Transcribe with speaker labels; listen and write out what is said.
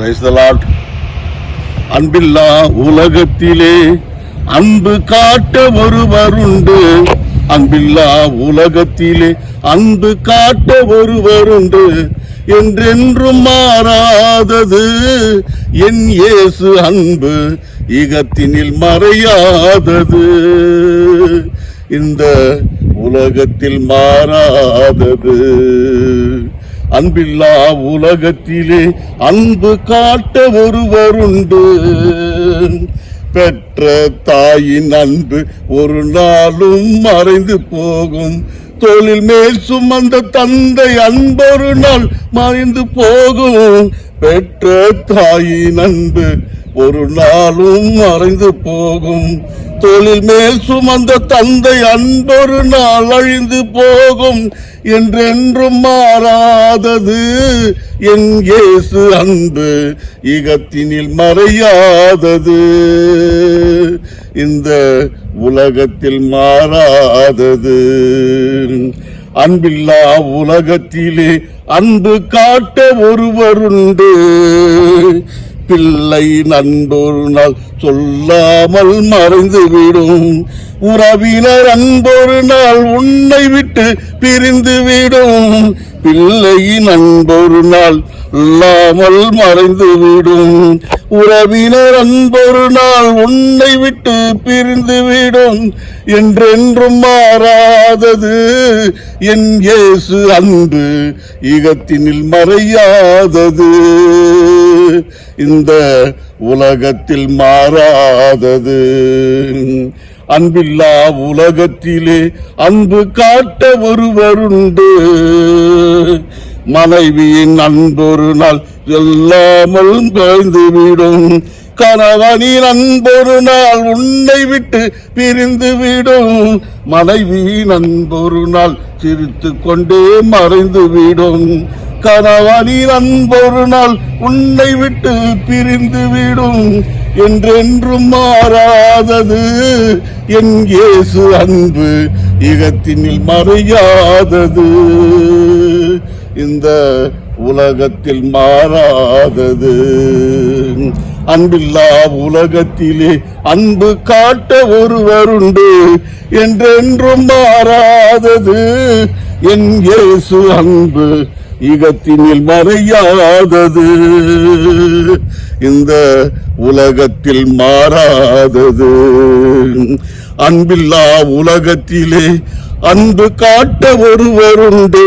Speaker 1: Praise the Lord. அன்பில்லா உலகத்திலே அன்பு காட்ட ஒருவருண்டு. அன்பில்லா உலகத்திலே அன்பு காட்ட ஒருவருண்டு. என்றென்றும் மாறாதது என் இயேசு அன்பு, இகத்தினில் மறையாதது, இந்த உலகத்தில் மாறாதது. அன்பில்லா உலகத்திலே அன்பு காட்ட ஒருவருண்டு. பெற்ற தாயின் அன்பு ஒரு நாளும் மறைந்து போகும். தோளில் மேல் சுமந்த தந்தை அன்பொரு நாள் மறைந்து போகும். பெற்ற தாயின் அன்பு ஒரு நாளும் மறைந்து போகும். தோளில் மேல் சுமந்த தந்தை அன்பொரு நாள் அழிந்து போகும். என்றென்றும் மாறாதது என் இயேசு அன்பு, இகத்தினில் மறையாதது, இந்த உலகத்தில் மாறாதது. அன்பில்லா உலகத்திலே அன்பு காட்ட ஒருவருண்டு. பிள்ளை நண்பொரு நாள் சொல்லாமல் மறைந்துவிடும். உறவினர் அன்பொரு நாள் உன்னை விட்டு பிரிந்துவிடும். பிள்ளையின் அன்பொரு நாள் இல்லாமல் மறைந்துவிடும். உறவினர் அன்பொரு நாள் உன்னை விட்டு பிரிந்துவிடும். என்றென்றும் மாறாதது என் இயேசு அன்பு, இகத்தினில் மறையாதது, இந்த உலகத்தில் மாறாதது. அன்பில்லா உலகத்திலே அன்பு காட்ட ஒருவருண்டு. மனைவியின் அன்பொரு நாள் எல்லாமல் கழிந்துவிடும். கணவனின் அன்பொரு நாள் உன்னை விட்டு பிரிந்துவிடும். மனைவியின் அன்பொரு நாள் சிரித்து கொண்டே மறைந்துவிடும். கணவனின் அன்பொரு நாள் உன்னை விட்டு பிரிந்துவிடும். என்றென்றும் மாறாதது என் இயேசு அன்பு, இகத்தினில் மறையாதது, இந்த உலகத்தில் மாறாதது. அன்பில்லா உலகத்திலே அன்பு காட்ட ஒருவருண்டு. என்றென்றும் மாறாதது என் இயேசு அன்பு, இகத்தினில் மறையாதது, இந்த உலகத்தில் மாறாதது. அன்பில்லா உலகத்திலே அன்பு காட்ட ஒருவருண்டு.